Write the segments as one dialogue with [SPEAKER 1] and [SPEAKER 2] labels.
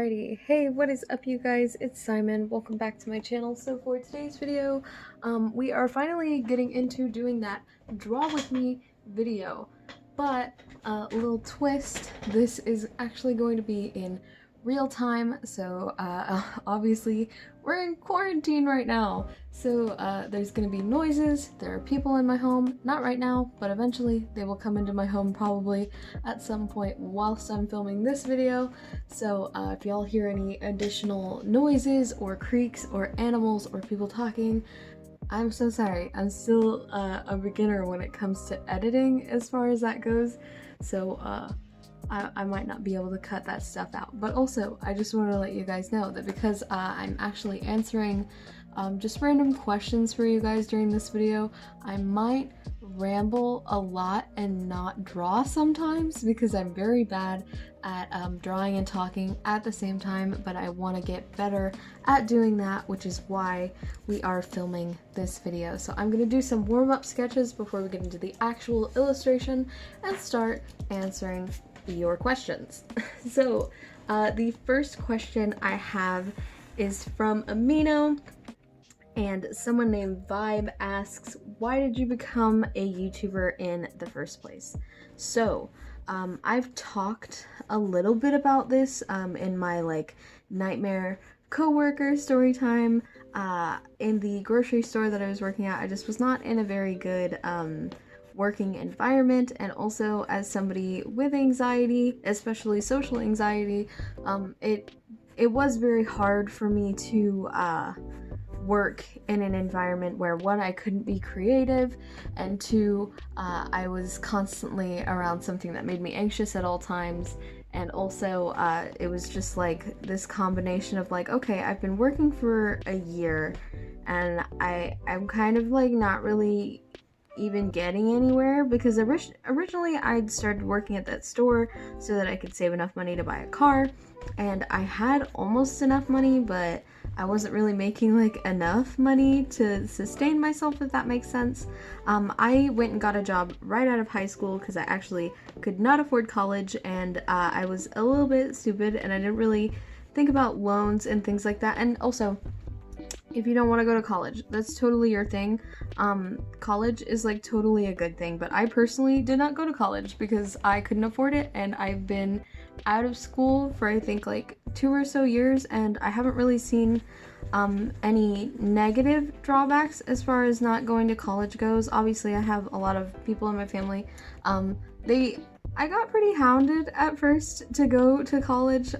[SPEAKER 1] Alrighty, hey, what is up you guys? It's Simon. Welcome back to my channel. So for today's video, we are finally getting into doing that draw with me video. But a little twist, this is actually going to be in real time, so obviously we're in quarantine right now, so there's gonna be noises. There are people in my home, not right now, but eventually they will come into my home probably at some point whilst I'm filming this video. So if y'all hear any additional noises or creaks or animals or people talking, I'm so sorry. I'm still a beginner when it comes to editing as far as that goes, so I might not be able to cut that stuff out. But also, I just want to let you guys know that because I'm actually answering just random questions for you guys during this video, I might ramble a lot and not draw sometimes because I'm very bad at drawing and talking at the same time, but I want to get better at doing that, which is why we are filming this video. So I'm going to do some warm-up sketches before we get into the actual illustration and start answering your questions. So the first question I have is from Amino, and someone named Vibe asks, why did you become a YouTuber in the first place? So I've talked a little bit about this in my nightmare coworker story time in the grocery store that I was working at. I just was not in a very good working environment, and also as somebody with anxiety, especially social anxiety, it was very hard for me to work in an environment where, one, I couldn't be creative, and two, I was constantly around something that made me anxious at all times. And also it was just like this combination of like, okay, I've been working for a year and I'm kind of like not really even getting anywhere, because originally I'd started working at that store so that I could save enough money to buy a car, and I had almost enough money, but I wasn't really making like enough money to sustain myself, if that makes sense. I went and got a job right out of high school because I actually could not afford college, and I was a little bit stupid and I didn't really think about loans and things like that. And also, if you don't want to go to college, that's totally your thing. College is like totally a good thing, but I personally did not go to college because I couldn't afford it, and I've been out of school for I think like 2 or so years, and I haven't really seen any negative drawbacks as far as not going to college goes. Obviously, I have a lot of people in my family. I got pretty hounded at first to go to college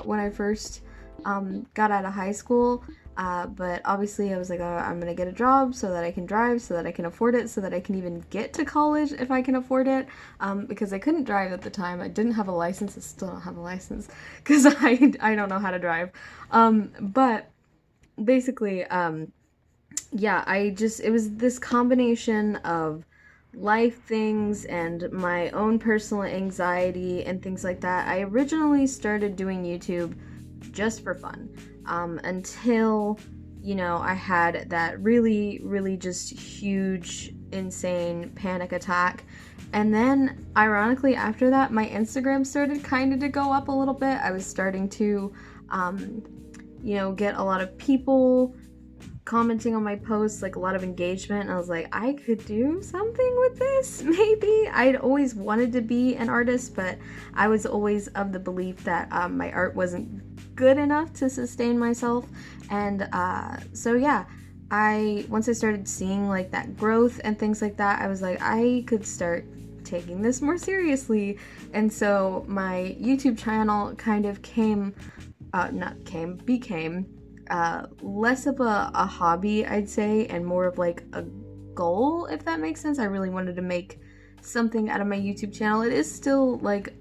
[SPEAKER 1] when I first got out of high school. But obviously I was like, oh, I'm gonna get a job so that I can drive, so that I can afford it, so that I can even get to college if I can afford it, because I couldn't drive at the time. I didn't have a license. I still don't have a license because I don't know how to drive. But basically, yeah, it was this combination of life things and my own personal anxiety and things like that. I originally started doing YouTube just for fun. Until, you know, I had that really, really just huge, insane panic attack. And then, ironically, after that, my Instagram started kind of to go up a little bit. I was starting to, you know, get a lot of people commenting on my posts, like a lot of engagement, and I was like, I could do something with this, maybe. I'd always wanted to be an artist, but I was always of the belief that my art wasn't good enough to sustain myself. And so yeah, once I started seeing like that growth and things like that, I was like, I could start taking this more seriously. And so my YouTube channel kind of became less of a hobby, I'd say, and more of like a goal, if that makes sense. I really wanted to make something out of my YouTube channel. It is still like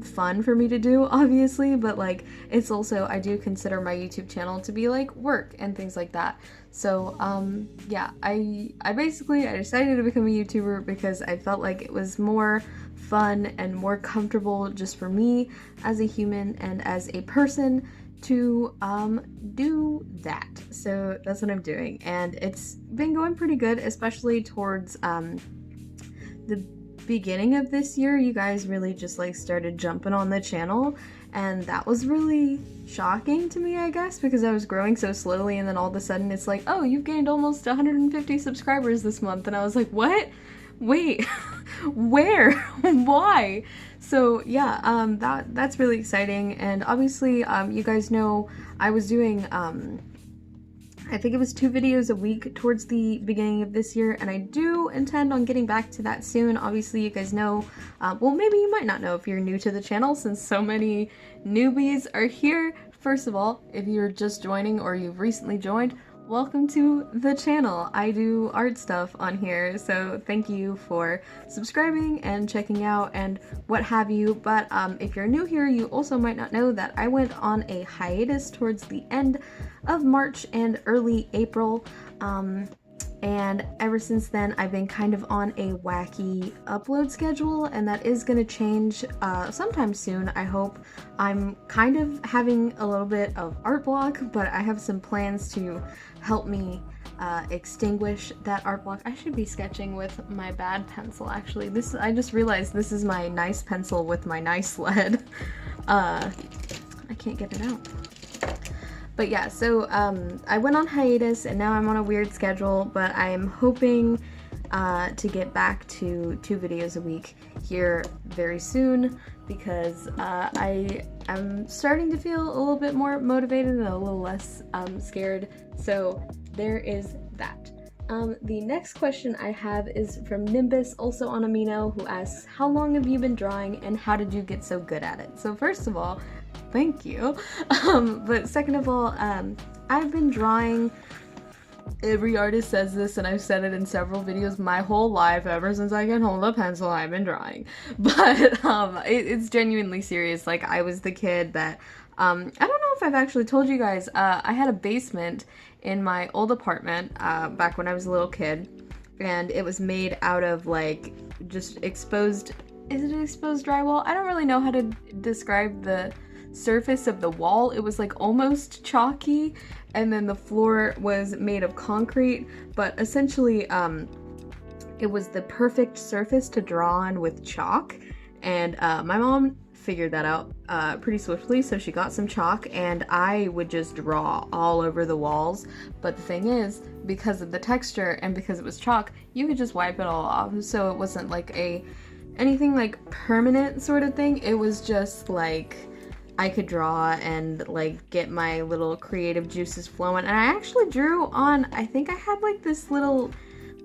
[SPEAKER 1] fun for me to do, obviously, but like it's also, I do consider my YouTube channel to be like work and things like that. So yeah, I decided to become a YouTuber because I felt like it was more fun and more comfortable just for me as a human and as a person to do that. So that's what I'm doing, and it's been going pretty good, especially towards the beginning of this year. You guys really just like started jumping on the channel, and that was really shocking to me, I guess, because I was growing so slowly, and then all of a sudden it's like, oh, you've gained almost 150 subscribers this month, and I was like, what? Wait, where? Why? So yeah, that's really exciting, and obviously, you guys know I was doing, I think it was 2 videos a week towards the beginning of this year, and I do intend on getting back to that soon. Obviously, you guys know, well, maybe you might not know if you're new to the channel, since so many newbies are here. First of all, if you're just joining or you've recently joined, welcome to the channel. I do art stuff on here, so thank you for subscribing and checking out and what have you. But if you're new here, you also might not know that I went on a hiatus towards the end of March and early April, and ever since then I've been kind of on a wacky upload schedule, and that is going to change sometime soon, I hope. I'm kind of having a little bit of art block, but I have some plans to help me extinguish that art block. I should be sketching with my bad pencil, actually. I just realized this is my nice pencil with my nice lead. I can't get it out. But yeah, so I went on hiatus, and now I'm on a weird schedule, but I am hoping to get back to 2 videos a week here very soon, because I am starting to feel a little bit more motivated and a little less scared. So there is that. The next question I have is from Nimbus, also on Amino, who asks, how long have you been drawing and how did you get so good at it? So first of all, thank you. But second of all, I've been drawing, every artist says this, and I've said it in several videos, my whole life. Ever since I can hold a pencil, I've been drawing. But it's genuinely serious. Like, I was the kid that, I don't know if I've actually told you guys, I had a basement in my old apartment back when I was a little kid, and it was made out of, like, just exposed, is it exposed drywall? I don't really know how to describe the surface of the wall. It was like almost chalky, and then the floor was made of concrete, but essentially it was the perfect surface to draw on with chalk. And my mom figured that out pretty swiftly, so she got some chalk, and I would just draw all over the walls. But the thing is, because of the texture and because it was chalk, you could just wipe it all off, so it wasn't like anything like permanent sort of thing. It was just like I could draw and like get my little creative juices flowing. And I actually drew on, I think I had like this little,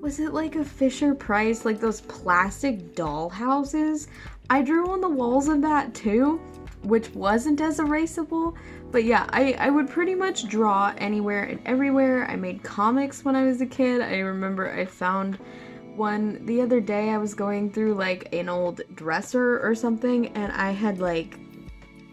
[SPEAKER 1] was it like a Fisher Price, like those plastic doll houses? I drew on the walls of that too, which wasn't as erasable. But yeah, I would pretty much draw anywhere and everywhere. I made comics when I was a kid. I remember I found one the other day. I was going through like an old dresser or something, and I had like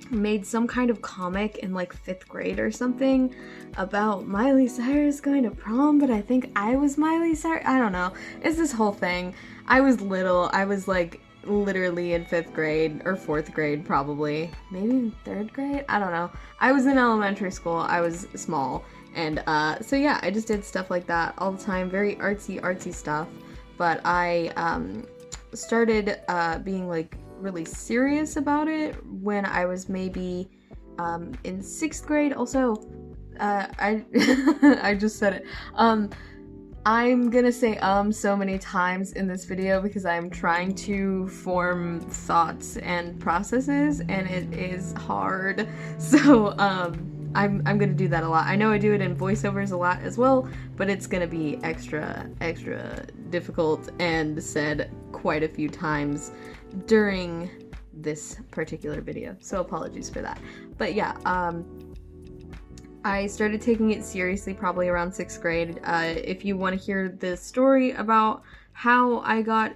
[SPEAKER 1] made some kind of comic in like 5th grade or something about Miley Cyrus going to prom, but I think I was Miley Cyrus. I don't know. It's this whole thing. I was little. I was like literally in 5th grade or 4th grade, probably. Maybe 3rd grade? I don't know. I was in elementary school. I was small. And so yeah, I just did stuff like that all the time. Very artsy stuff. But I started being like really serious about it when I was maybe in 6th grade. Also, I just said it. I'm gonna say so many times in this video because I'm trying to form thoughts and processes, and it is hard. So I'm gonna do that a lot. I know I do it in voiceovers a lot as well, but it's gonna be extra difficult and said quite a few times during this particular video. So apologies for that. But yeah, I started taking it seriously probably around 6th grade. If you want to hear the story about how I got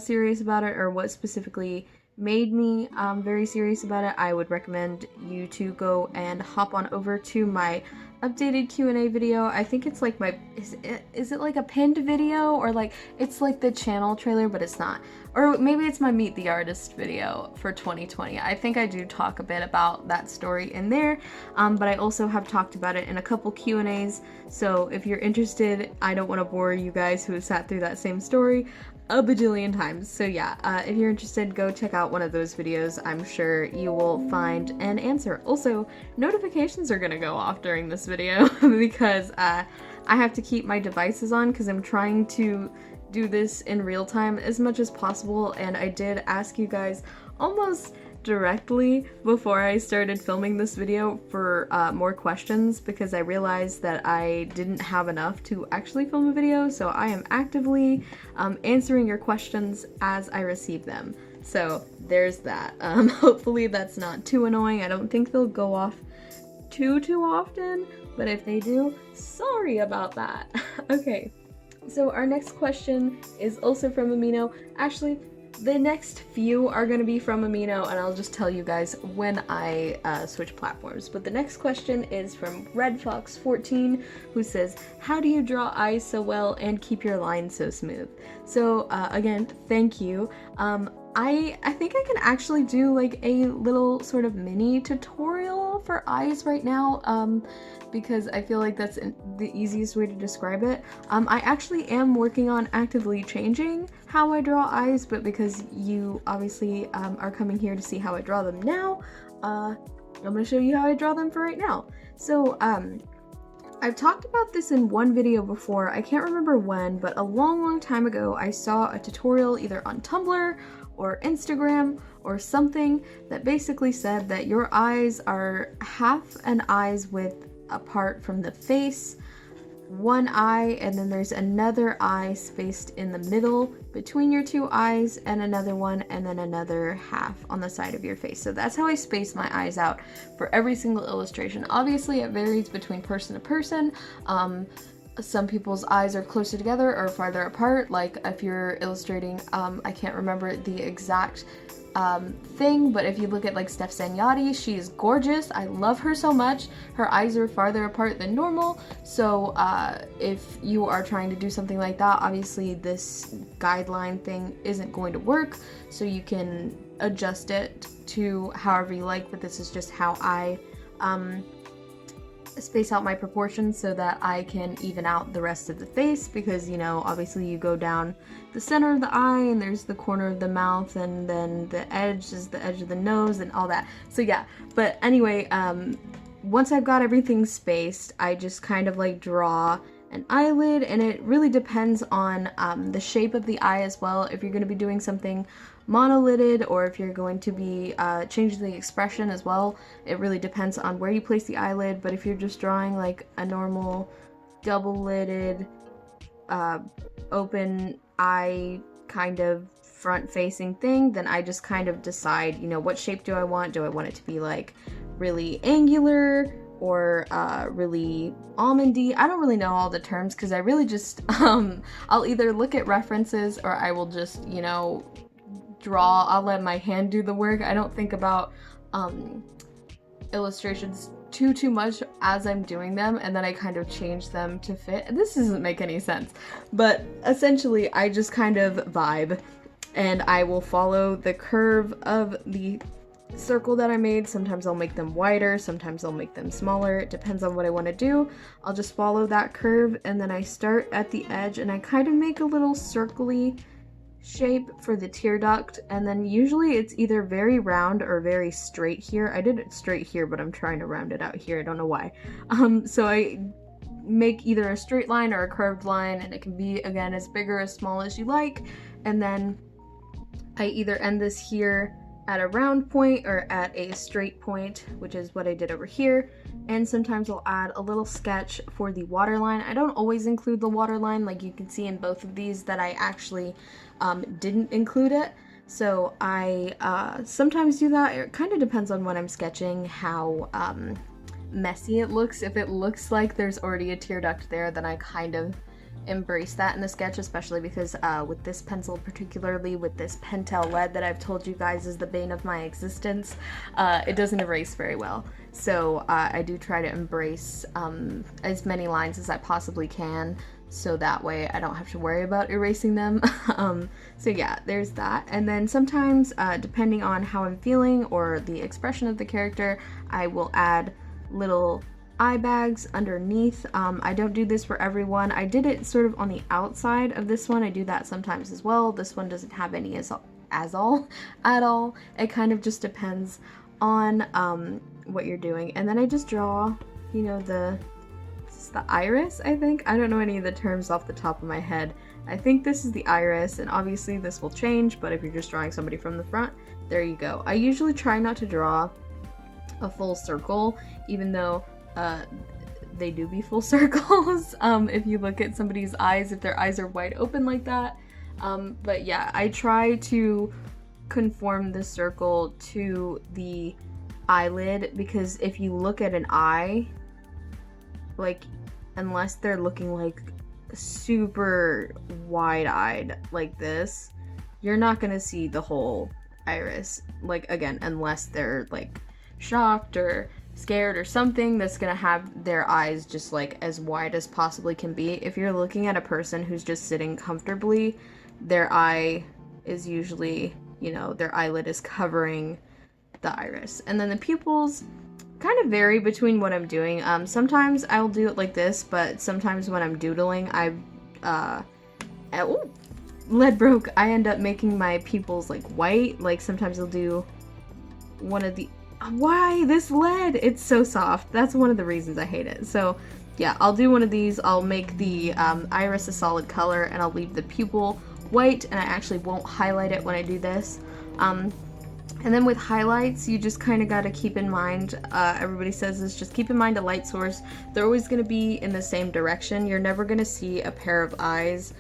[SPEAKER 1] serious about it, or what specifically made me very serious about it, I would recommend you to go and hop on over to my updated Q&A video. I think it's like my, is it like a pinned video, or like it's like the channel trailer, but it's not. Or maybe it's my Meet the Artist video for 2020. I think I do talk a bit about that story in there, but I also have talked about it in a couple Q&As, so if you're interested, I don't want to bore you guys who have sat through that same story. a bajillion times. So yeah, if you're interested, go check out one of those videos. I'm sure you will find an answer. Also, notifications are gonna go off during this video because I have to keep my devices on because I'm trying to do this in real time as much as possible, and I did ask you guys almost directly before I started filming this video for more questions because I realized that I didn't have enough to actually film a video, so I am actively answering your questions as I receive them. So there's that. Hopefully that's not too annoying. I don't think they'll go off too often, but if they do, sorry about that. Okay, so our next question is also from Amino. Actually, the next few are going to be from Amino, and I'll just tell you guys when I switch platforms. But the next question is from RedFox14, who says, how do you draw eyes so well and keep your lines so smooth? So again, thank you. I think I can actually do like a little sort of mini tutorial for eyes right now, because I feel like that's the easiest way to describe it. I actually am working on actively changing how I draw eyes, but because you obviously are coming here to see how I draw them now, I'm going to show you how I draw them for right now. So I've talked about this in one video before, I can't remember when, but a long time ago I saw a tutorial either on Tumblr or Instagram or something that basically said that your eyes are half an eye's width apart from the face, one eye, and then there's another eye spaced in the middle between your two eyes, and another one, and then another half on the side of your face. So that's how I space my eyes out for every single illustration. Obviously it varies between person to person. Some people's eyes are closer together or farther apart, like if you're illustrating, I can't remember the exact thing, but if you look at like Steph Zaniotti, she's gorgeous. I love her so much. Her eyes are farther apart than normal, so if you are trying to do something like that, obviously this guideline thing isn't going to work, so you can adjust it to however you like, but this is just how I space out my proportions so that I can even out the rest of the face, because, you know, obviously you go down the center of the eye and there's the corner of the mouth, and then the edge is the edge of the nose and all that. So yeah, but anyway, once I've got everything spaced, I just kind of like draw an eyelid, and it really depends on the shape of the eye as well. If you're going to be doing something monolided, or if you're going to be changing the expression as well, it really depends on where you place the eyelid. But if you're just drawing like a normal double-lidded open eye kind of front-facing thing, then I just kind of decide, you know, what shape do I want? Do I want it to be like really angular or really almondy? I don't really know all the terms because I really just I'll either look at references or I will just, you know, draw. I'll let my hand do the work. I don't think about illustrations too much as I'm doing them, and then I kind of change them to fit. This doesn't make any sense, but essentially I just kind of vibe, and I will follow the curve of the circle that I made. Sometimes I'll make them wider, sometimes I'll make them smaller. It depends on what I want to do. I'll just follow that curve, and then I start at the edge and I kind of make a little circly shape for the tear duct, and then usually it's either very round or very straight here. I did it straight here, but I'm trying to round it out here. I don't know why. So I make either a straight line or a curved line, and it can be, again, as big or as small as you like. And then I either end this here at a round point or at a straight point, which is what I did over here. And sometimes I'll add a little sketch for the waterline. I don't always include the waterline, like you can see in both of these that I actually didn't include it. So I sometimes do that. It kind of depends on when I'm sketching, how messy it looks. If it looks like there's already a tear duct there, then I kind of embrace that in the sketch, especially because with this pencil, particularly with this Pentel lead that I've told you guys is the bane of my existence, it doesn't erase very well. So I do try to embrace as many lines as I possibly can, so that way I don't have to worry about erasing them. So yeah, there's that. And then sometimes, depending on how I'm feeling or the expression of the character, I will add little eye bags underneath. I don't do this for everyone. I did it sort of on the outside of this one. I do that sometimes as well. This one doesn't have any at all. It kind of just depends on what you're doing. And then I just draw, you know, the iris, I think. I don't know any of the terms off the top of my head. I think this is the iris, and obviously this will change, but if you're just drawing somebody from the front, there you go. I usually try not to draw a full circle, even though they do be full circles if you look at somebody's eyes, if their eyes are wide open like that. But yeah, I try to conform the circle to the eyelid, because if you look at an eye, like, unless they're looking like super wide-eyed like this, you're not gonna see the whole iris. Like, again, unless they're like shocked or scared or something that's gonna have their eyes just like as wide as possibly can be. If you're looking at a person who's just sitting comfortably, their eye is usually, you know, their eyelid is covering the iris. And then the pupils kind of vary between what I'm doing. Sometimes I'll do it like this, but sometimes when I'm doodling, lead broke. I end up making my pupils like white. Like sometimes I'll do one of the, why this lead? It's so soft. That's one of the reasons I hate it. So yeah, I'll do one of these. I'll make the iris a solid color, and I'll leave the pupil white, and I actually won't highlight it when I do this. And then with highlights, you just kind of got to keep in mind, everybody says this, just keep in mind a light source. They're always going to be in the same direction. You're never going to see a pair of eyes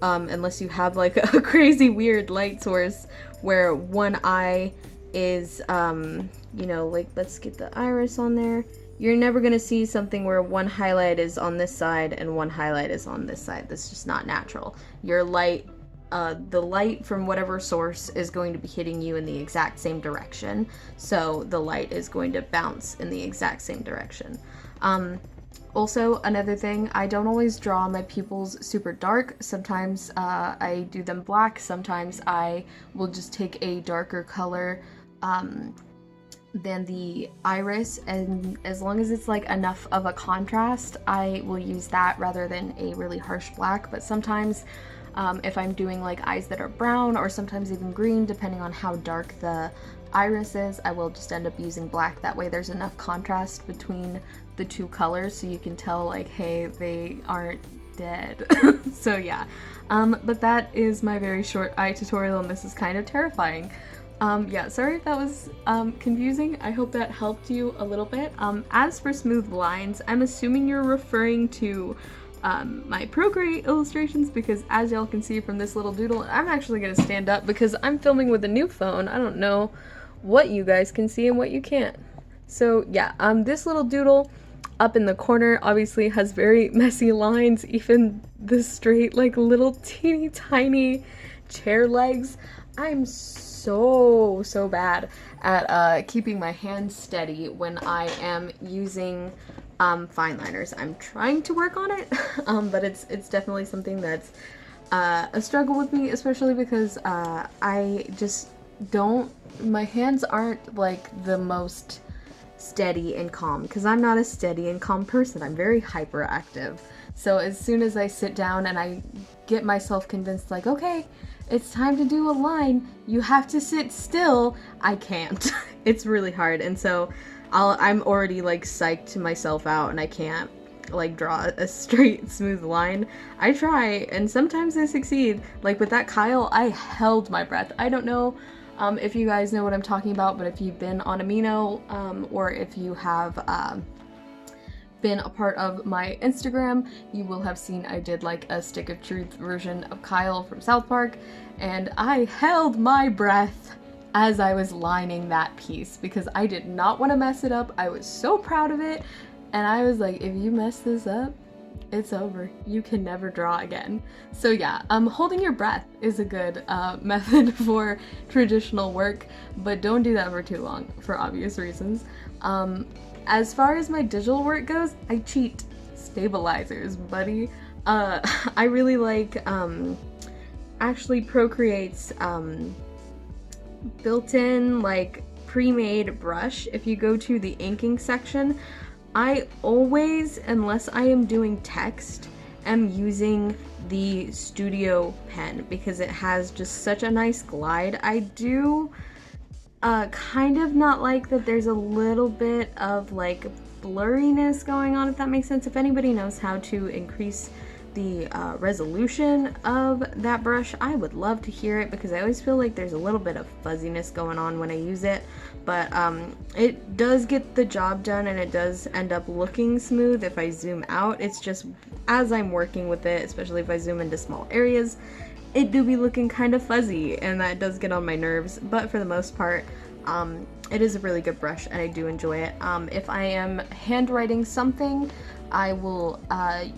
[SPEAKER 1] unless you have like a crazy weird light source where one eye is, you know, like, let's get the iris on there. You're never going to see something where one highlight is on this side and one highlight is on this side. That's just not natural. Your light, the light from whatever source is going to be hitting you in the exact same direction, so the light is going to bounce in the exact same direction. Also, another thing, I don't always draw my pupils super dark. Sometimes I do them black, sometimes I will just take a darker color than the iris, and as long as it's like enough of a contrast, I will use that rather than a really harsh black. But sometimes if I'm doing like eyes that are brown, or sometimes even green, depending on how dark the iris is, I will just end up using black. That way there's enough contrast between the two colors so you can tell like, hey, they aren't dead. So yeah, but that is my very short eye tutorial, and this is kind of terrifying. Yeah, sorry if that was confusing. I hope that helped you a little bit. As for smooth lines, I'm assuming you're referring to my Procreate illustrations, because as y'all can see from this little doodle, I'm actually going to stand up because I'm filming with a new phone. I don't know what you guys can see and what you can't. So yeah, this little doodle up in the corner obviously has very messy lines, even the straight like little teeny tiny chair legs. I'm so bad at keeping my hands steady when I am using fine liners. I'm trying to work on it, but it's definitely something that's a struggle with me, especially because I just don't, my hands aren't like the most steady and calm, because I'm not a steady and calm person. I'm very hyperactive. So as soon as I sit down and I get myself convinced like, okay, it's time to do a line, you have to sit still, I can't. It's really hard, and so I'm already like psyched myself out and I can't like draw a straight smooth line. I try, and sometimes I succeed. Like with that Kyle, I held my breath. I don't know if you guys know what I'm talking about, but if you've been on Amino, or if you have been a part of my Instagram, you will have seen I did like a Stick of Truth version of Kyle from South Park, and I held my breath as I was lining that piece because I did not want to mess it up. I was so proud of it, and I was like, if you mess this up, it's over. You can never draw again. So yeah, holding your breath is a good method for traditional work, but don't do that for too long for obvious reasons. As far as my digital work goes, I cheat. Stabilizers, buddy. I really like actually Procreate's built-in like pre-made brush. If you go to the inking section, I always, unless I am doing text, am using the studio pen because it has just such a nice glide. I do kind of not like that there's a little bit of like blurriness going on, if that makes sense. If anybody knows how to increase the resolution of that brush, I would love to hear it, because I always feel like there's a little bit of fuzziness going on when I use it. But it does get the job done, and it does end up looking smooth if I zoom out. It's just as I'm working with it, especially if I zoom into small areas, it do be looking kind of fuzzy, and that does get on my nerves. But for the most part, it is a really good brush, and I do enjoy it. If I am handwriting something, I will,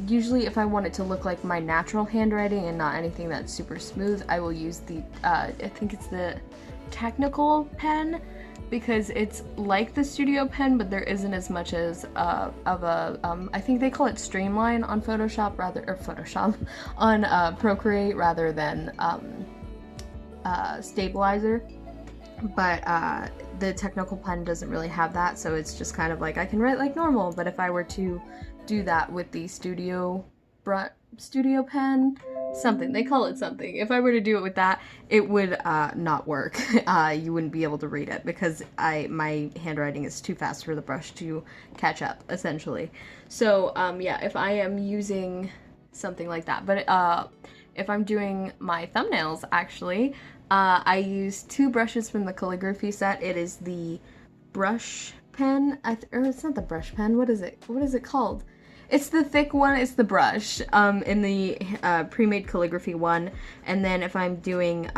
[SPEAKER 1] usually if I want it to look like my natural handwriting and not anything that's super smooth, I will use the, I think it's the technical pen, because it's like the studio pen, but there isn't as much as of a, I think they call it Streamline on Photoshop on Procreate rather than Stabilizer. But the technical pen doesn't really have that, so it's just kind of like I can write like normal. But if I were to do that with the studio pen, something, they call it something, if I were to do it with that, it would not work. You wouldn't be able to read it, because my handwriting is too fast for the brush to catch up, essentially. So yeah, if I am using something like that. But if I'm doing my thumbnails, actually, I use two brushes from the calligraphy set. It is the brush pen, or it's not the brush pen, what is it called? It's the thick one, it's the brush, in the pre-made calligraphy one. And then if I'm doing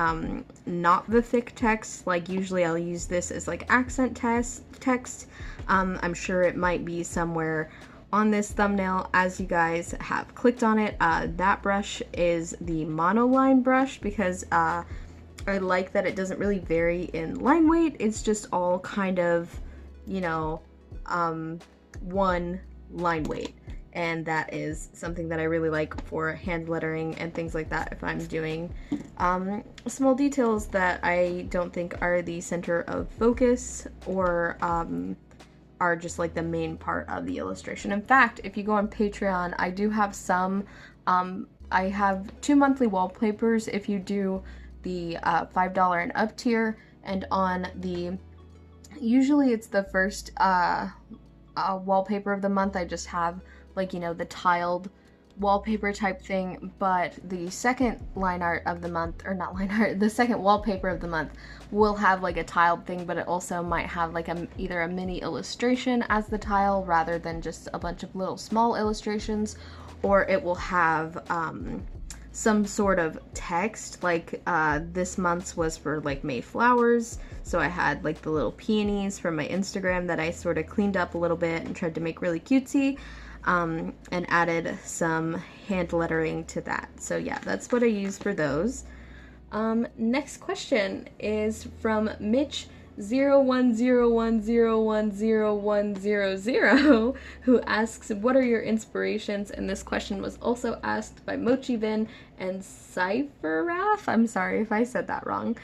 [SPEAKER 1] not the thick text, like usually I'll use this as like accent text. I'm sure it might be somewhere on this thumbnail as you guys have clicked on it. That brush is the monoline brush, because I like that it doesn't really vary in line weight. It's just all kind of, you know, one line weight. And that is something that I really like for hand lettering and things like that, if I'm doing small details that I don't think are the center of focus, or are just like the main part of the illustration. In fact, if you go on Patreon, I do have some, I have 2 monthly wallpapers if you do the $5 and up tier, and on the, usually it's the first wallpaper of the month, I just have like, you know, the tiled wallpaper type thing. But the second line art of the month, or not line art, the second wallpaper of the month will have like a tiled thing, but it also might have like either a mini illustration as the tile rather than just a bunch of little small illustrations, or it will have some sort of text, like this month's was for like May flowers, so I had like the little peonies from my Instagram that I sort of cleaned up a little bit and tried to make really cutesy, and added some hand lettering to that. So yeah, that's what I use for those. Next question is from Mitch 0101010100, who asks, what are your inspirations? And this question was also asked by Mochivin and Cypheraf. I'm sorry if I said that wrong.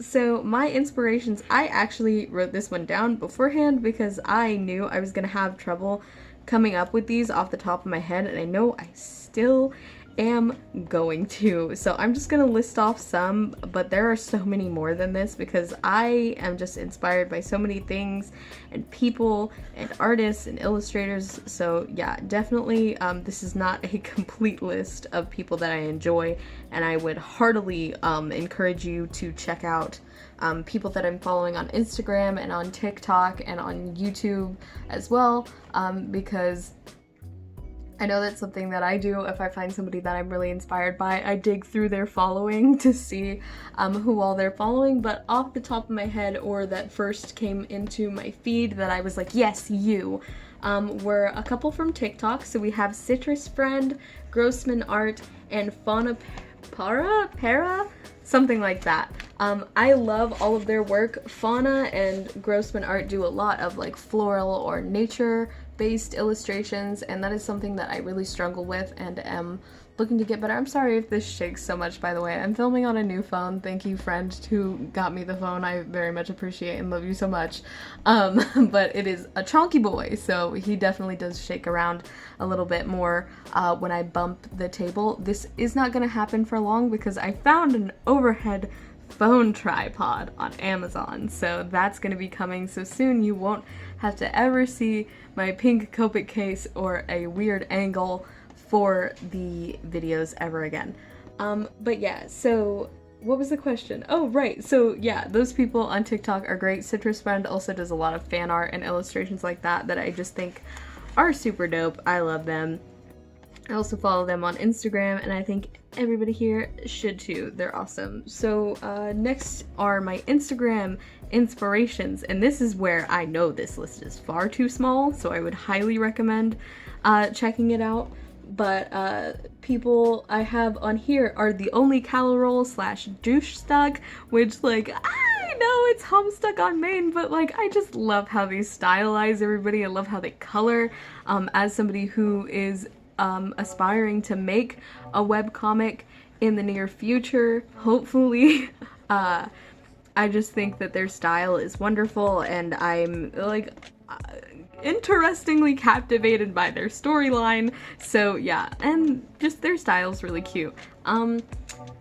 [SPEAKER 1] So my inspirations, I actually wrote this one down beforehand because I knew I was gonna have trouble coming up with these off the top of my head, and I know I still am going to. So I'm just gonna list off some, but there are so many more than this because I am just inspired by so many things and people and artists and illustrators. So yeah, definitely this is not a complete list of people that I enjoy, and I would heartily encourage you to check out people that I'm following on Instagram and on TikTok and on YouTube as well, because I know that's something that I do. If I find somebody that I'm really inspired by, I dig through their following to see who all they're following. But off the top of my head, or that first came into my feed that I was like, yes, you, were a couple from TikTok. So we have Citrus Friend, Grossman Art, and Fauna Para? Something like that. I love all of their work. Fauna and Grossman Art do a lot of like floral or nature based illustrations, and that is something that I really struggle with and am looking to get better. I'm sorry if this shakes so much, by the way. I'm filming on a new phone. Thank you, friend, who got me the phone. I very much appreciate and love you so much. But it is a chonky boy, so he definitely does shake around a little bit more when I bump the table. This is not going to happen for long because I found an overhead phone tripod on Amazon, so that's going to be coming so soon. You won't have to ever see my pink Copic case or a weird angle for the videos ever again. But yeah, so what was the question? Oh, right. So yeah, those people on TikTok are great. Citrus Friend also does a lot of fan art and illustrations like that I just think are super dope. I love them. I also follow them on Instagram, and I think everybody here should too. They're awesome. So next are my Instagram inspirations, and this is where I know this list is far too small, so I would highly recommend checking it out. But people I have on here are the only Calorol / douche stuck, which, like, I know it's Homestuck on Main, but like I just love how they stylize everybody. I love how they color. As somebody who is aspiring to make a webcomic in the near future, hopefully, I just think that their style is wonderful, and I'm like interestingly captivated by their storyline. So yeah, and just their style is really cute.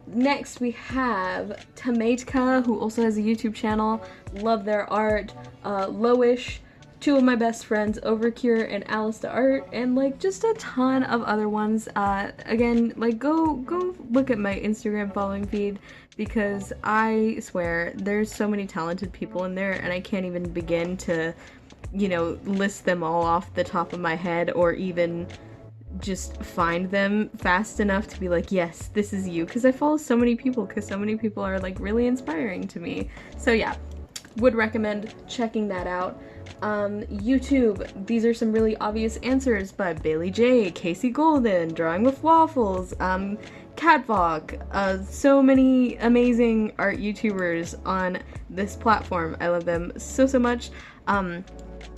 [SPEAKER 1] Next we have Tomatka, who also has a YouTube channel. Love their art. Lowish, two of my best friends, Overcure and Alice the Art, and like just a ton of other ones. Again, like go look at my Instagram following feed, because I swear there's so many talented people in there, and I can't even begin to, you know, list them all off the top of my head, or even just find them fast enough to be like, yes, this is you, because I follow so many people, because so many people are like really inspiring to me. So yeah, would recommend checking that out. YouTube, these are some really obvious answers by Bailey J, Casey Golden, Drawing with Waffles, Catvalk, so many amazing art YouTubers on this platform. I love them so much.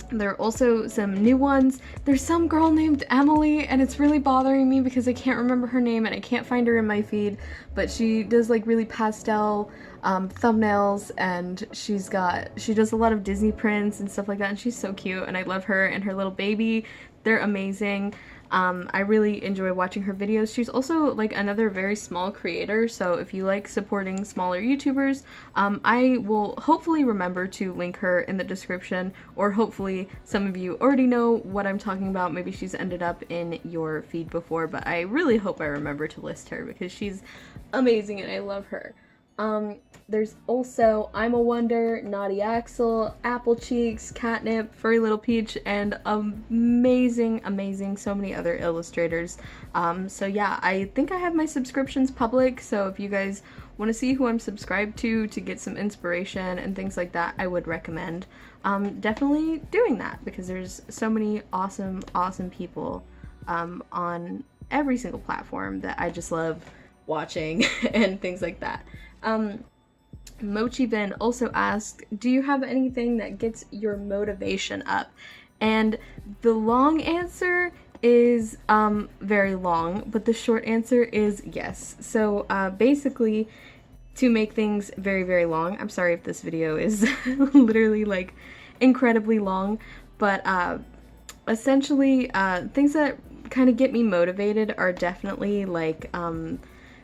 [SPEAKER 1] There are also some new ones. There's some girl named Emily, and it's really bothering me because I can't remember her name and I can't find her in my feed, but she does like really pastel thumbnails, and she does a lot of Disney prints and stuff like that, and she's so cute, and I love her and her little baby. They're amazing. I really enjoy watching her videos. She's also like another very small creator, so if you like supporting smaller YouTubers, I will hopefully remember to link her in the description, or hopefully some of you already know what I'm talking about. Maybe she's ended up in your feed before, but I really hope I remember to list her because she's amazing and I love her. There's also I'm a Wonder, Naughty Axel, Apple Cheeks, Catnip, Furry Little Peach, and amazing so many other illustrators. So yeah, I think I have my subscriptions public, so if you guys want to see who I'm subscribed to get some inspiration and things like that, I would recommend definitely doing that, because there's so many awesome people on every single platform that I just love watching and things like that. Mochi Ben also asked, do you have anything that gets your motivation up? And the long answer is very long, but the short answer is yes. So basically, to make things very long, I'm sorry if this video is literally like incredibly long, but essentially things that kind of get me motivated are definitely like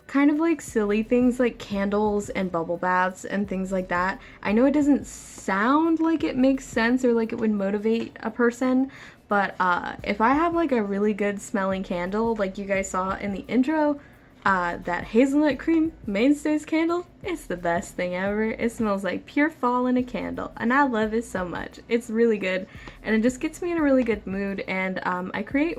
[SPEAKER 1] kind of like silly things like candles and bubble baths and things like that. I know it doesn't sound like it makes sense or like it would motivate a person, but if I have like a really good smelling candle, like you guys saw in the intro, that hazelnut cream mainstays candle, it's the best thing ever. It smells like pure fall in a candle, and I love it so much. It's really good, and it just gets me in a really good mood, and I create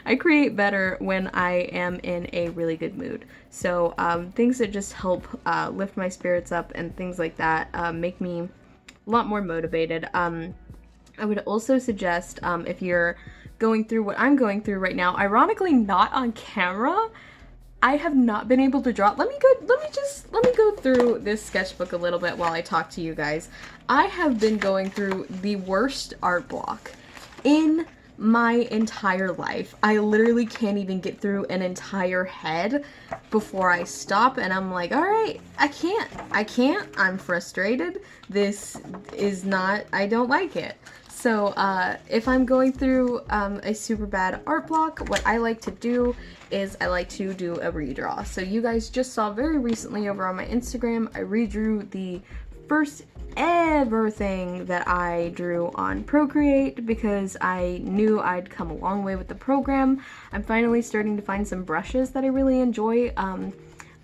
[SPEAKER 1] I create better when I am in a really good mood. So things that just help lift my spirits up and things like that make me a lot more motivated. I would also suggest if you're going through what I'm going through right now, ironically not on camera, I have not been able to draw. Let me go through this sketchbook a little bit while I talk to you guys. I have been going through the worst art block in my entire life. I literally can't even get through an entire head before I stop, and I'm like, all right, I can't, I'm frustrated. This is not, I don't like it. So if I'm going through a super bad art block, what I like to do is I like to do a redraw. So you guys just saw very recently over on my Instagram, I redrew the first ever thing that I drew on Procreate because I knew I'd come a long way with the program. I'm finally starting to find some brushes that I really enjoy.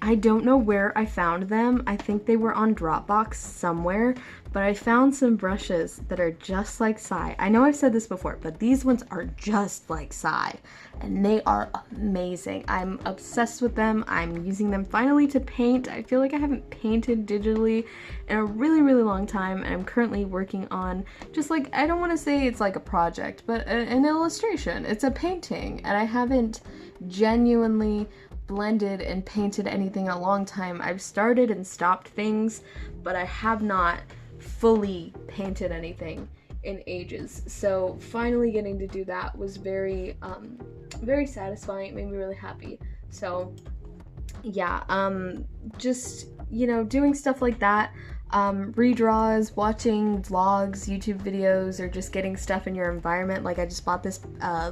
[SPEAKER 1] I don't know where I found them. I think they were on Dropbox somewhere, but I found some brushes that are just like Sai. I know I've said this before, but these ones are just like Sai, and they are amazing. I'm obsessed with them. I'm using them finally to paint. I feel like I haven't painted digitally in a really, really long time, and I'm currently working on just like, I don't want to say it's like a project, but an illustration. It's a painting, and I haven't genuinely blended and painted anything in a long time. I've started and stopped things, but I have not fully painted anything in ages. So finally getting to do that was very satisfying. It made me really happy. So yeah, just, you know, doing stuff like that, redraws, watching vlogs, YouTube videos, or just getting stuff in your environment. Like I just bought this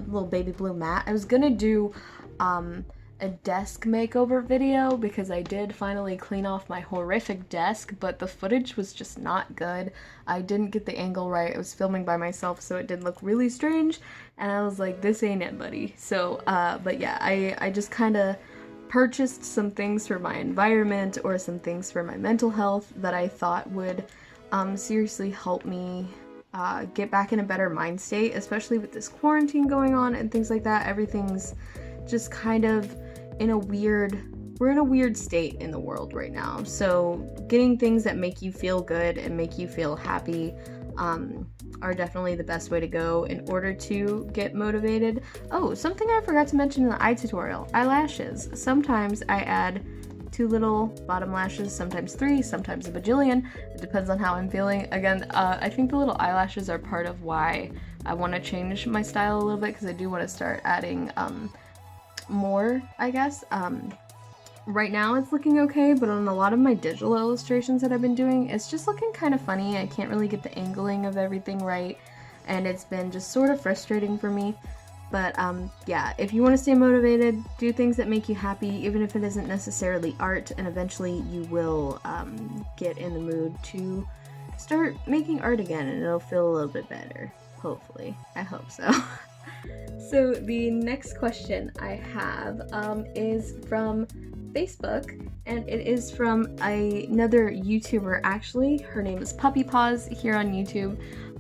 [SPEAKER 1] little baby blue mat. I was gonna do a desk makeover video because I did finally clean off my horrific desk, but the footage was just not good. I didn't get the angle right. I was filming by myself, so it did look really strange, and I was like, this ain't it, buddy. So but yeah, I just kind of purchased some things for my environment or some things for my mental health that I thought would seriously help me get back in a better mind state, especially with this quarantine going on and things like that. Everything's just kind of we're in a weird state in the world right now. So getting things that make you feel good and make you feel happy are definitely the best way to go in order to get motivated. Oh, something I forgot to mention in the eye tutorial, eyelashes. Sometimes I add 2 little bottom lashes, sometimes 3, sometimes a bajillion. It depends on how I'm feeling. Again, I think the little eyelashes are part of why I want to change my style a little bit, because I do want to start adding more, I guess. Right now it's looking okay, but on a lot of my digital illustrations that I've been doing, it's just looking kind of funny. I can't really get the angling of everything right, and it's been just sort of frustrating for me. But yeah, if you want to stay motivated, do things that make you happy, even if it isn't necessarily art, and eventually you will get in the mood to start making art again, and it'll feel a little bit better. Hopefully. I hope so. So the next question I have is from Facebook, and it is from another YouTuber actually. Her name is Puppy Paws here on YouTube,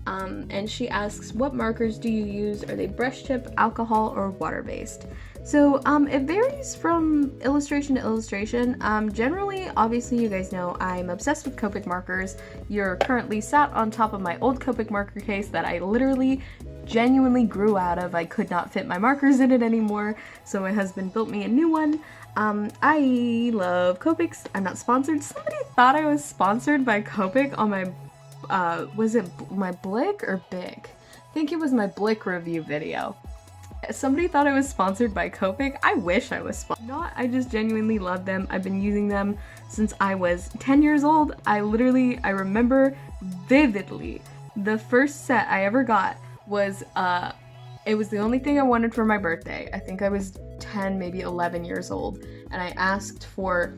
[SPEAKER 1] and she asks, what markers do you use? Are they brush tip, alcohol, or water-based? So it varies from illustration to illustration. Generally, obviously, you guys know I'm obsessed with Copic markers. You're currently sat on top of my old Copic marker case that I literally genuinely grew out of. I could not fit my markers in it anymore, so my husband built me a new one. I love Copics. I'm not sponsored. Somebody thought I was sponsored by Copic on my, was it my Blick or Big? I think it was my Blick review video. Somebody thought I was sponsored by Copic. I wish I was sponsored. Not, I just genuinely love them. I've been using them since I was 10 years old. I remember vividly the first set I ever got was, it was the only thing I wanted for my birthday. I think I was 10, maybe 11 years old, and I asked for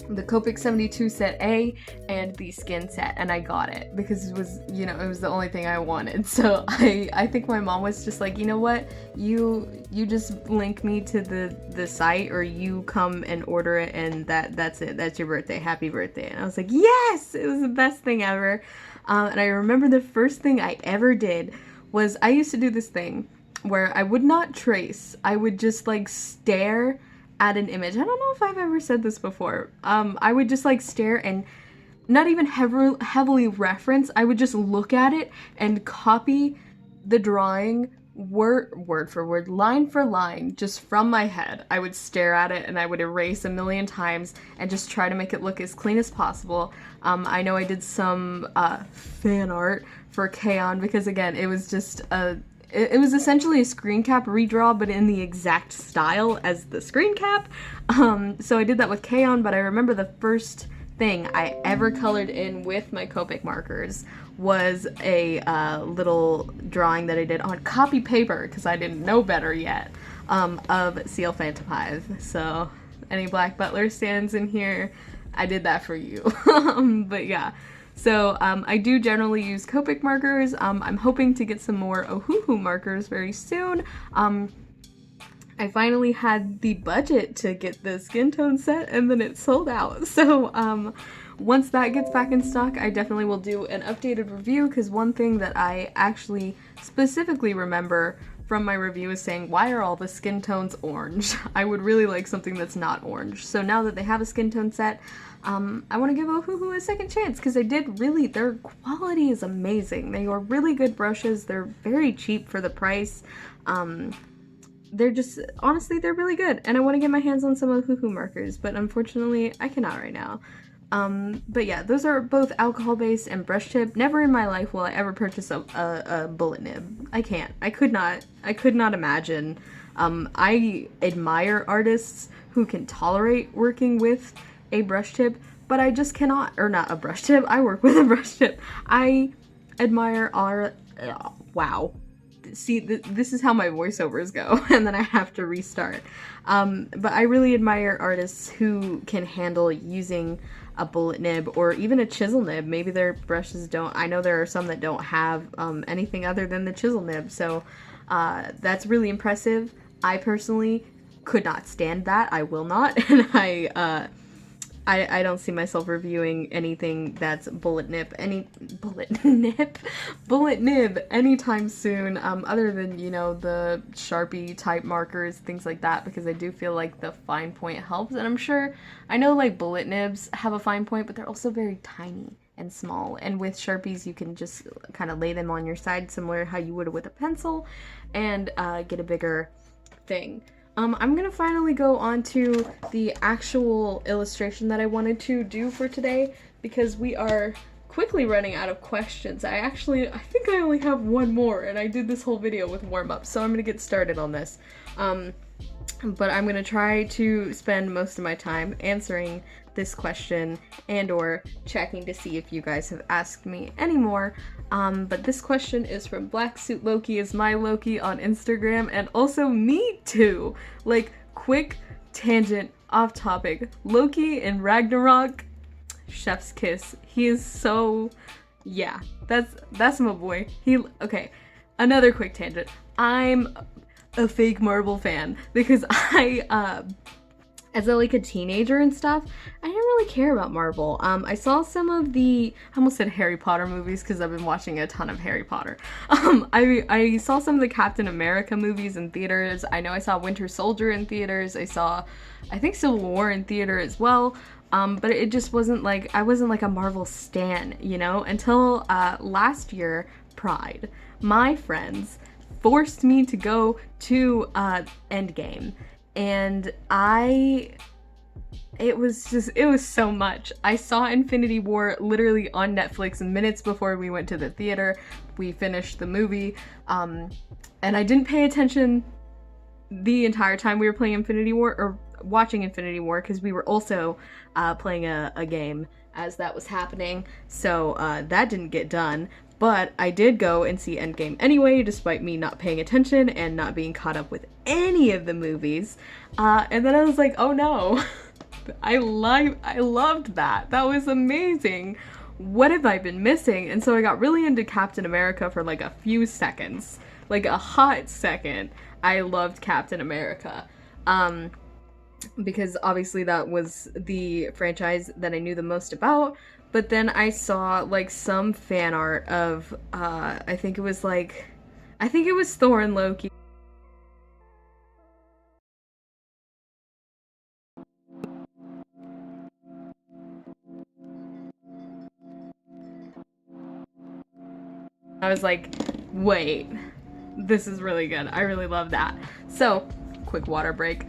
[SPEAKER 1] the Copic 72 set A and the skin set, and I got it because it was, you know, it was the only thing I wanted. So I think my mom was just like, you know what, you just link me to the site, or you come and order it, and that's it, that's your birthday, happy birthday. And I was like, yes, it was the best thing ever. And I remember the first thing I ever did was, I used to do this thing where I would not trace, I would just like stare at an image. I don't know if I've ever said this before. I would just like stare and not even heavily reference. I would just look at it and copy the drawing word for word, line for line, just from my head. I would stare at it and I would erase a million times and just try to make it look as clean as possible. I know I did some fan art for K-On! Because again, it was just it was essentially a screen cap redraw, but in the exact style as the screen cap. So I did that with K-On, but I remember the first thing I ever colored in with my Copic markers was a little drawing that I did on copy paper, because I didn't know better yet, of Seal Phantom Hive. So any Black Butler stands in here, I did that for you. But yeah. So I do generally use Copic markers. I'm hoping to get some more Ohuhu markers very soon. I finally had the budget to get the skin tone set, and then it sold out. So once that gets back in stock, I definitely will do an updated review, because one thing that I actually specifically remember from my review is saying, why are all the skin tones orange? I would really like something that's not orange. So now that they have a skin tone set, I want to give Ohuhu a second chance, because their quality is amazing. They are really good brushes. They're very cheap for the price. They're just, honestly, they're really good. And I want to get my hands on some Ohuhu markers, but unfortunately I cannot right now. But yeah, those are both alcohol-based and brush tip. Never in my life will I ever purchase a bullet nib. I can't. I could not imagine. I admire artists who can tolerate working with a brush tip, but I just cannot. Or not a brush tip, I work with a brush tip. I admire wow. See, this is how my voiceovers go, and then I have to restart. But I really admire artists who can handle using a bullet nib or even a chisel nib. Maybe their brushes don't, I know there are some that don't have anything other than the chisel nib, so that's really impressive. I personally could not stand that. I will not, and I don't see myself reviewing anything that's bullet nib anytime soon, other than, you know, the Sharpie type markers, things like that, because I do feel like the fine point helps. And I'm sure, I know like bullet nibs have a fine point, but they're also very tiny and small, and with Sharpies you can just kind of lay them on your side similar to how you would with a pencil, and get a bigger thing. I'm gonna finally go on to the actual illustration that I wanted to do for today, because we are quickly running out of questions. I think I only have one more, and I did this whole video with warm-up, so I'm gonna get started on this. But I'm gonna try to spend most of my time answering this question and or checking to see if you guys have asked me any more. But this question is from Black Suit Loki is my Loki on Instagram, and also me too. Like, quick tangent off topic. Loki in Ragnarok, chef's kiss. He is so, yeah, that's my boy. Okay, another quick tangent. I'm a fake Marvel fan because as a teenager and stuff, I didn't really care about Marvel. I saw some of I almost said Harry Potter movies because I've been watching a ton of Harry Potter. I saw some of the Captain America movies in theaters. I know I saw Winter Soldier in theaters. I saw, I think, Civil War in theater as well. But it just wasn't like, I wasn't like a Marvel stan, you know, until last year, Pride. My friends forced me to go to Endgame. And it was so much. I saw Infinity War literally on Netflix minutes before we went to the theater. We finished the movie, and I didn't pay attention the entire time we were playing Infinity War, or watching Infinity War, because we were also playing a game as that was happening, so that didn't get done. But I did go and see Endgame anyway, despite me not paying attention and not being caught up with any of the movies. And then I was like, oh no, I loved that. That was amazing. What have I been missing? And so I got really into Captain America for like a few seconds, like a hot second. I loved Captain America. Because obviously that was the franchise that I knew the most about. But then I saw like some fan art of, I think it was Thor and Loki. I was like, wait, this is really good. I really love that. So, quick water break.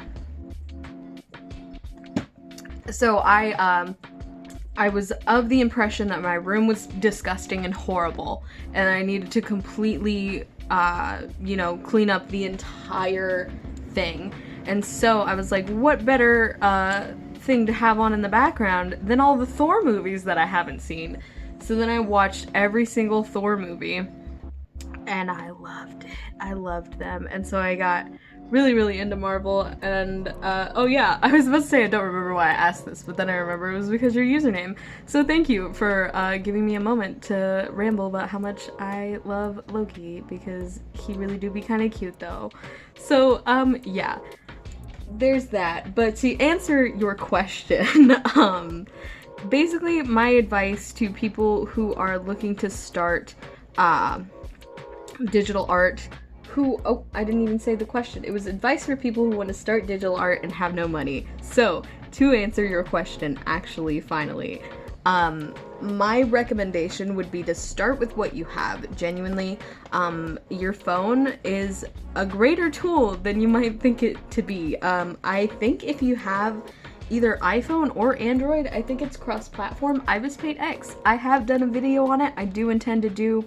[SPEAKER 1] So I I was of the impression that my room was disgusting and horrible, and I needed to completely, you know, clean up the entire thing. And so I was like, what better thing to have on in the background than all the Thor movies that I haven't seen? So then I watched every single Thor movie, and I loved it. I loved them. And so I got really into Marvel, and oh yeah, I was about to say I don't remember why I asked this, but then I remember it was because your username. So thank you for giving me a moment to ramble about how much I love Loki, because he really do be kind of cute though. So yeah, there's that. But to answer your question, basically my advice to people who are looking to start digital art, oh, I didn't even say the question. It was advice for people who want to start digital art and have no money. So, to answer your question, actually, finally, my recommendation would be to start with what you have. Genuinely, your phone is a greater tool than you might think it to be. I think if you have either iPhone or Android, I think it's cross-platform. Ibis Paint X. I have done a video on it. I do intend to do,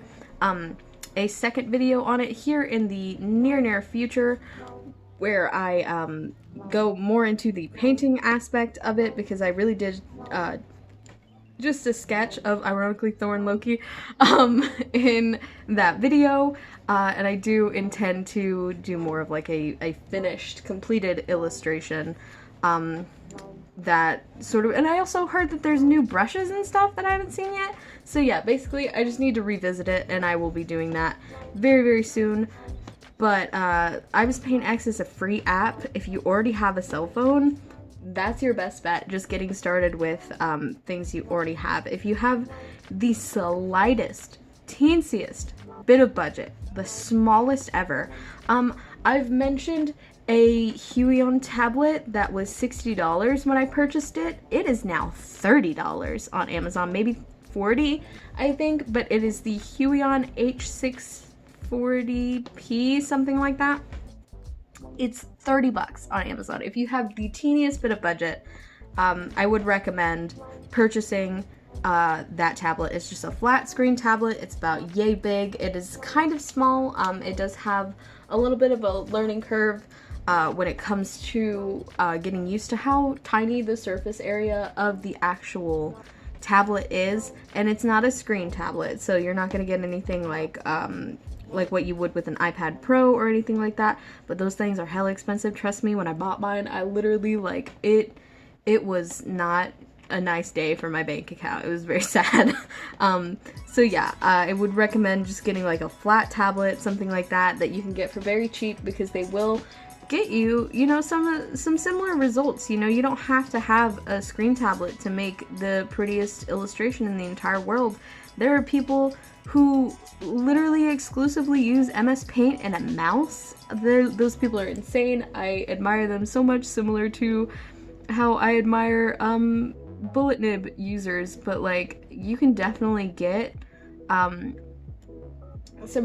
[SPEAKER 1] a second video on it here in the near future, where I go more into the painting aspect of it, because I really did just a sketch of, ironically, Thor and Loki in that video, and I do intend to do more of like a finished, completed illustration that sort of, and I also heard that there's new brushes and stuff that I haven't seen yet. So yeah, basically I just need to revisit it, and I will be doing that very soon. But Ibis Paint X is a free app. If you already have a cell phone, that's your best bet, just getting started with things you already have. If you have the slightest, teensiest bit of budget, the smallest ever, I've mentioned a Huion tablet that was $60 when I purchased it. It is now $30 on Amazon, maybe $40, I think, but it is the Huion H640p, something like that. It's $30 on Amazon. If you have the teeniest bit of budget, I would recommend purchasing that tablet. It's just a flat screen tablet. It's about yay big. It is kind of small. It does have a little bit of a learning curve when it comes to getting used to how tiny the surface area of the actual tablet is, and it's not a screen tablet, so you're not going to get anything like what you would with an iPad Pro or anything like that, but those things are hella expensive. Trust me, when I bought mine, I literally, like, it was not a nice day for my bank account. It was very sad. So yeah, I would recommend just getting like a flat tablet, something like that you can get for very cheap, because they will get you, you know, some similar results. You know, you don't have to have a screen tablet to make the prettiest illustration in the entire world. There are people who literally exclusively use MS Paint and a mouse. Those people are insane. I admire them so much, similar to how I admire bullet nib users, but like, you can definitely get some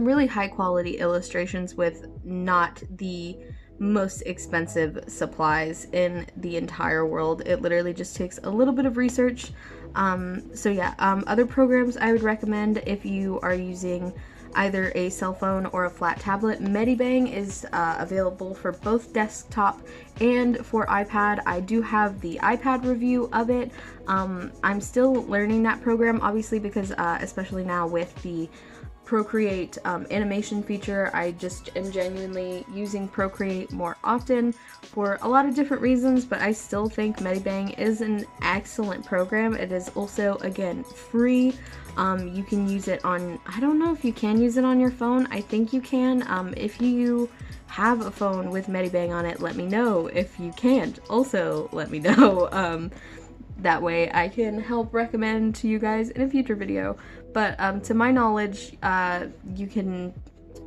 [SPEAKER 1] really high quality illustrations with not the most expensive supplies in the entire world. It literally just takes a little bit of research. So yeah, other programs I would recommend if you are using either a cell phone or a flat tablet. Medibang is available for both desktop and for iPad. I do have the iPad review of it. I'm still learning that program, obviously, because especially now with the Procreate animation feature, I just am genuinely using Procreate more often for a lot of different reasons, but I still think Medibang is an excellent program. It is also, again, free. You can use it on, I don't know if you can use it on your phone. I think you can. If you have a phone with Medibang on it, let me know. If you can't, also let me know. That way I can help recommend to you guys in a future video. But to my knowledge, you can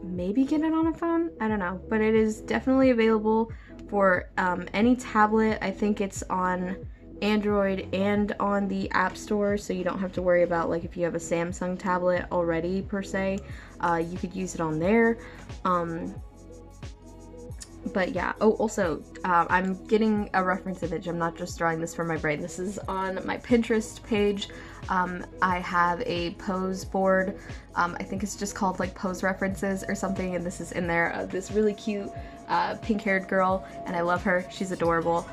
[SPEAKER 1] maybe get it on a phone. I don't know. But it is definitely available for any tablet. I think it's on Android and on the App Store, so you don't have to worry about, like, if you have a Samsung tablet already per se, you could use it on there. But yeah, oh, also, I'm getting a reference image. I'm not just drawing this from my brain. This is on my Pinterest page. I have a pose board. I think it's just called like pose references or something, and this is in there. This really cute pink-haired girl, and I love her. She's adorable.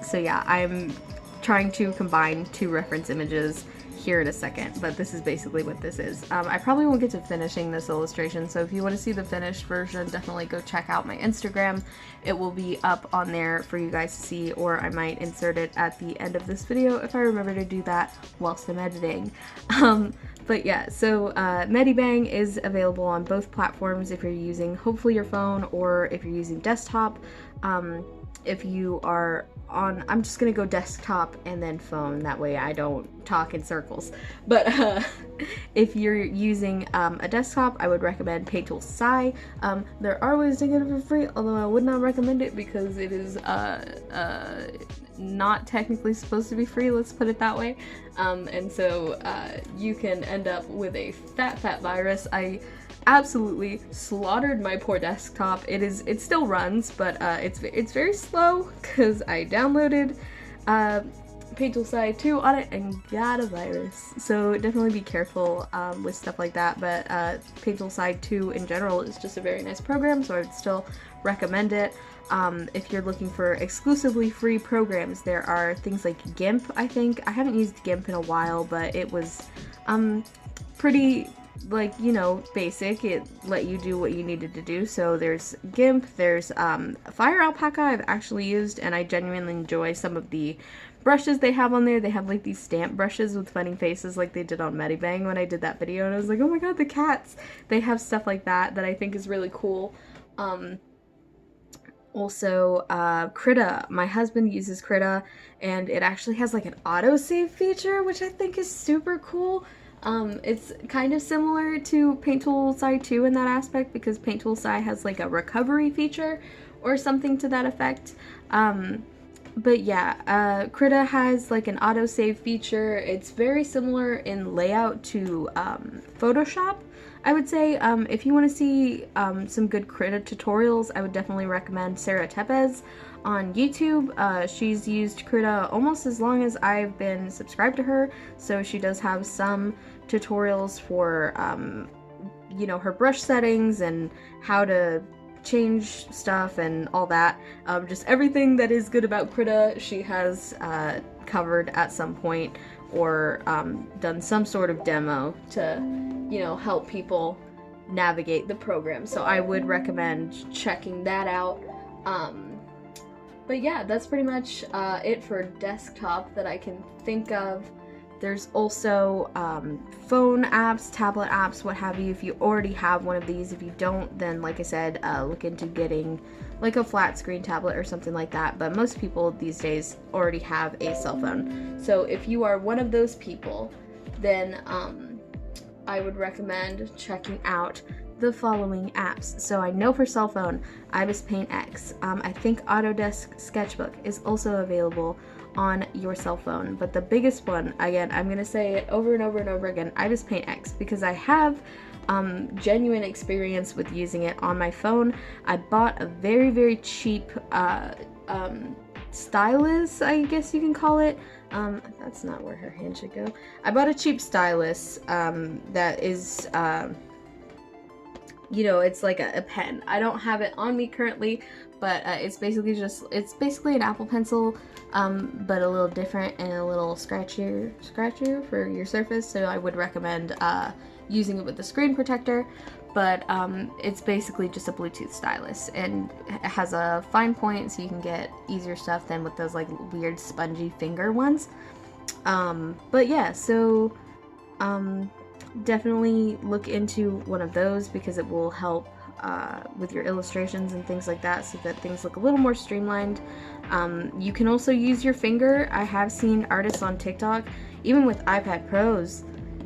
[SPEAKER 1] So yeah, I'm trying to combine 2 reference images here in a second, but this is basically what this is. I probably won't get to finishing this illustration, so if you want to see the finished version, definitely go check out my Instagram. It will be up on there for you guys to see, or I might insert it at the end of this video if I remember to do that whilst I'm editing. But yeah, so Medibang is available on both platforms if you're using hopefully your phone or if you're using desktop. If you are on, I'm just gonna go desktop and then phone, that way I don't talk in circles. But if you're using a desktop, I would recommend Paintool Sai. There are ways to get it for free, although I would not recommend it because it is not technically supposed to be free, let's put it that way. And so you can end up with a fat virus. I absolutely slaughtered my poor desktop. It still runs, but it's very slow because I downloaded Paintool Sai 2 on it and got a virus. So definitely be careful with stuff like that. But Paintool Sai 2 in general is just a very nice program, so I would still recommend it. If you're looking for exclusively free programs, there are things like GIMP, I think. I haven't used GIMP in a while, but it was pretty, like, you know, basic. It let you do what you needed to do. So there's GIMP, there's Fire Alpaca I've actually used, and I genuinely enjoy some of the brushes they have on there. They have like these stamp brushes with funny faces like they did on Medibang when I did that video, and I was like, oh my god, the cats! They have stuff like that I think is really cool. Also, Krita. My husband uses Krita, and it actually has like an autosave feature, which I think is super cool. It's kind of similar to Paintool Sai 2 in that aspect, because Paintool Sai has like a recovery feature or something to that effect. But yeah, Krita has like an autosave feature. It's very similar in layout to Photoshop, I would say. If you want to see some good Krita tutorials, I would definitely recommend Sarah Tepes on YouTube. She's used Krita almost as long as I've been subscribed to her, so she does have some tutorials for, you know, her brush settings and how to change stuff and all that. Just everything that is good about Krita, she has covered at some point, or done some sort of demo to, you know, help people navigate the program. So I would recommend checking that out. But yeah, that's pretty much it for desktop that I can think of. There's also phone apps, tablet apps, what have you, if you already have one of these. If you don't, then like I said, look into getting like a flat screen tablet or something like that. But most people these days already have a cell phone. So if you are one of those people, then I would recommend checking out the following apps. So I know for cell phone, Ibis Paint X. I think Autodesk Sketchbook is also available on your cell phone, but the biggest one, again, I'm gonna say it over and over and over again, Ibis Paint X, because I have genuine experience with using it on my phone. I bought a very cheap stylus, I guess you can call it. That's not where her hand should go. I bought a cheap stylus that is you know, it's like a pen. I don't have it on me currently, but it's basically an Apple Pencil, but a little different and a little scratchier for your surface. So I would recommend using it with the screen protector. But it's basically just a Bluetooth stylus, and it has a fine point, so you can get easier stuff than with those like weird spongy finger ones. But yeah, so definitely look into one of those, because it will help with your illustrations and things like that, so that things look a little more streamlined. You can also use your finger. I have seen artists on TikTok, even with iPad Pros,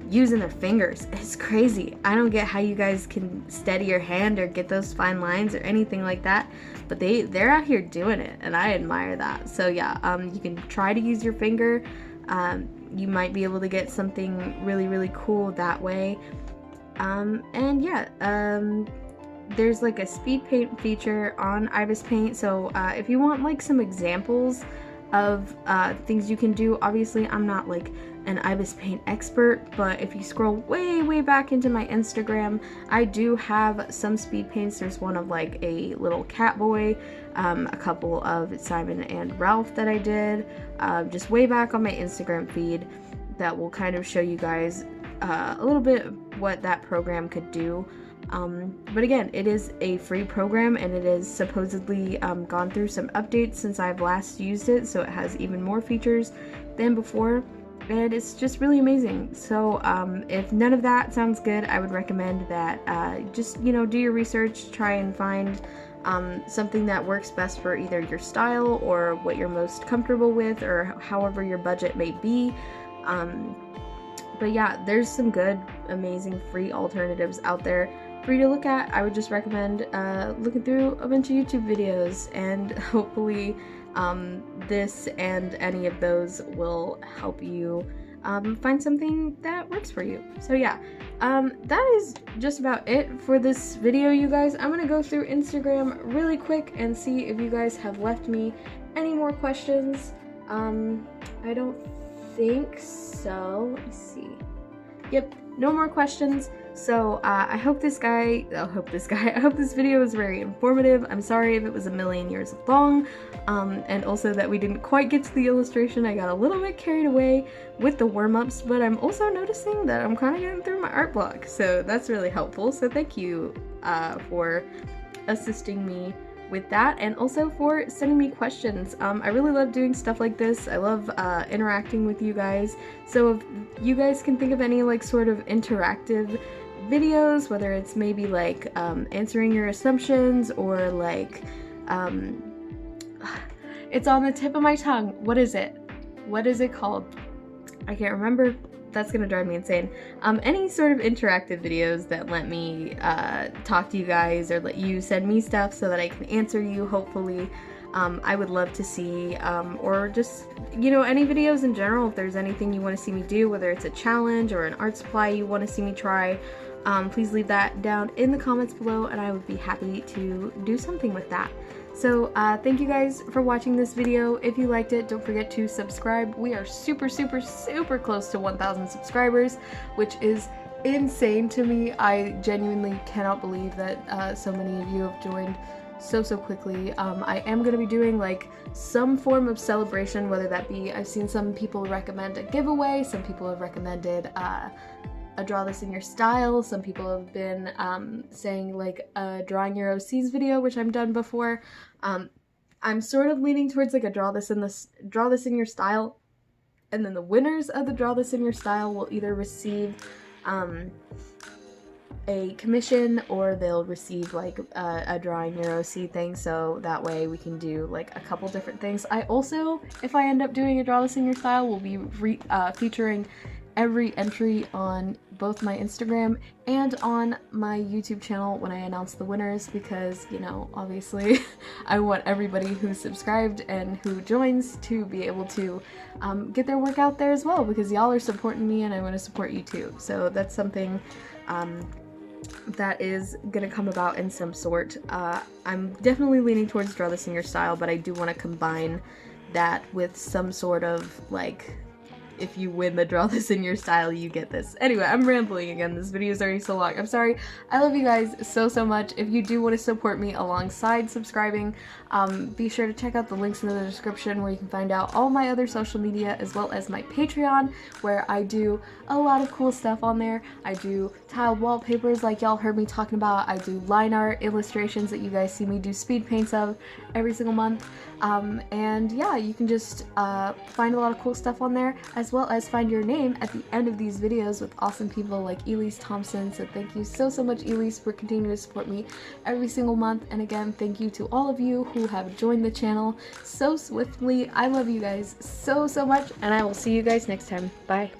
[SPEAKER 1] using their fingers. It's crazy. I don't get how you guys can steady your hand or get those fine lines or anything like that, but they're out here doing it, and I admire that. So yeah, you can try to use your finger. You might be able to get something really cool that way. And yeah, there's like a speed paint feature on Ibis Paint, so if you want like some examples of things you can do, obviously I'm not like an Ibis Paint expert, but if you scroll way back into my Instagram, I do have some speed paints. There's one of like a little cat boy, a couple of Simon and Ralph that I did just way back on my Instagram feed that will kind of show you guys a little bit what that program could do. But again, it is a free program, and it is supposedly gone through some updates since I've last used it, so it has even more features than before, and it's just really amazing. So if none of that sounds good, I would recommend that just, you know, do your research, try and find something that works best for either your style or what you're most comfortable with, or however your budget may be. But yeah, there's some good, amazing free alternatives out there for you to look at. I would just recommend looking through a bunch of YouTube videos, and hopefully this and any of those will help you find something that works for you. So yeah, that is just about it for this video, you guys. I'm gonna go through Instagram really quick and see if you guys have left me any more questions. I don't think so. Let me see. Yep, no more questions. So I hope this video was very informative. I'm sorry if it was a million years long, and also that we didn't quite get to the illustration. I got a little bit carried away with the warm-ups, but I'm also noticing that I'm kind of getting through my art block, so that's really helpful. So thank you for assisting me with that, and also for sending me questions. I really love doing stuff like this. I love interacting with you guys. So if you guys can think of any like sort of interactive videos, whether it's maybe like answering your assumptions, or like it's on the tip of my tongue. What is it called? I can't remember. That's gonna drive me insane. Any sort of interactive videos that let me talk to you guys, or let you send me stuff so that I can answer you, hopefully. I would love to see, or just, you know, any videos in general. If there's anything you want to see me do, whether it's a challenge or an art supply you want to see me try, please leave that down in the comments below, and I would be happy to do something with that. So thank you guys for watching this video. If you liked it, don't forget to subscribe. We are super close to 1,000 subscribers, which is insane to me. I genuinely cannot believe that so many of you have joined so quickly. I am going to be doing like some form of celebration, whether that be, I've seen some people recommend a giveaway, some people have recommended a draw this in your style, some people have been saying like a drawing your OCs video, which I've done before. I'm sort of leaning towards like a draw this in your style, and then the winners of the draw this in your style will either receive a commission, or they'll receive like a drawing your OC thing, so that way we can do like a couple different things. I also, if I end up doing a draw this in your style, will be featuring every entry on both my Instagram and on my YouTube channel when I announce the winners, because, you know, obviously I want everybody who's subscribed and who joins to be able to get their work out there as well, because y'all are supporting me and I want to support you too. So that's something that is gonna come about in some sort. I'm definitely leaning towards draw this in your style, but I do want to combine that with some sort of like, if you win the draw this in your style, you get this. Anyway, I'm rambling again. This video is already so long. I'm sorry. I love you guys so much. If you do want to support me alongside subscribing, be sure to check out the links in the description where you can find out all my other social media, as well as my Patreon, where I do a lot of cool stuff on there. I do tiled wallpapers like y'all heard me talking about. I do line art illustrations that you guys see me do speed paints of every single month. And yeah, you can just find a lot of cool stuff on there, as well as find your name at the end of these videos with awesome people like Elise Thompson. So thank you so much, Elise, for continuing to support me every single month. And again, thank you to all of you who have joined the channel so swiftly. I love you guys so much, and I will see you guys next time. Bye.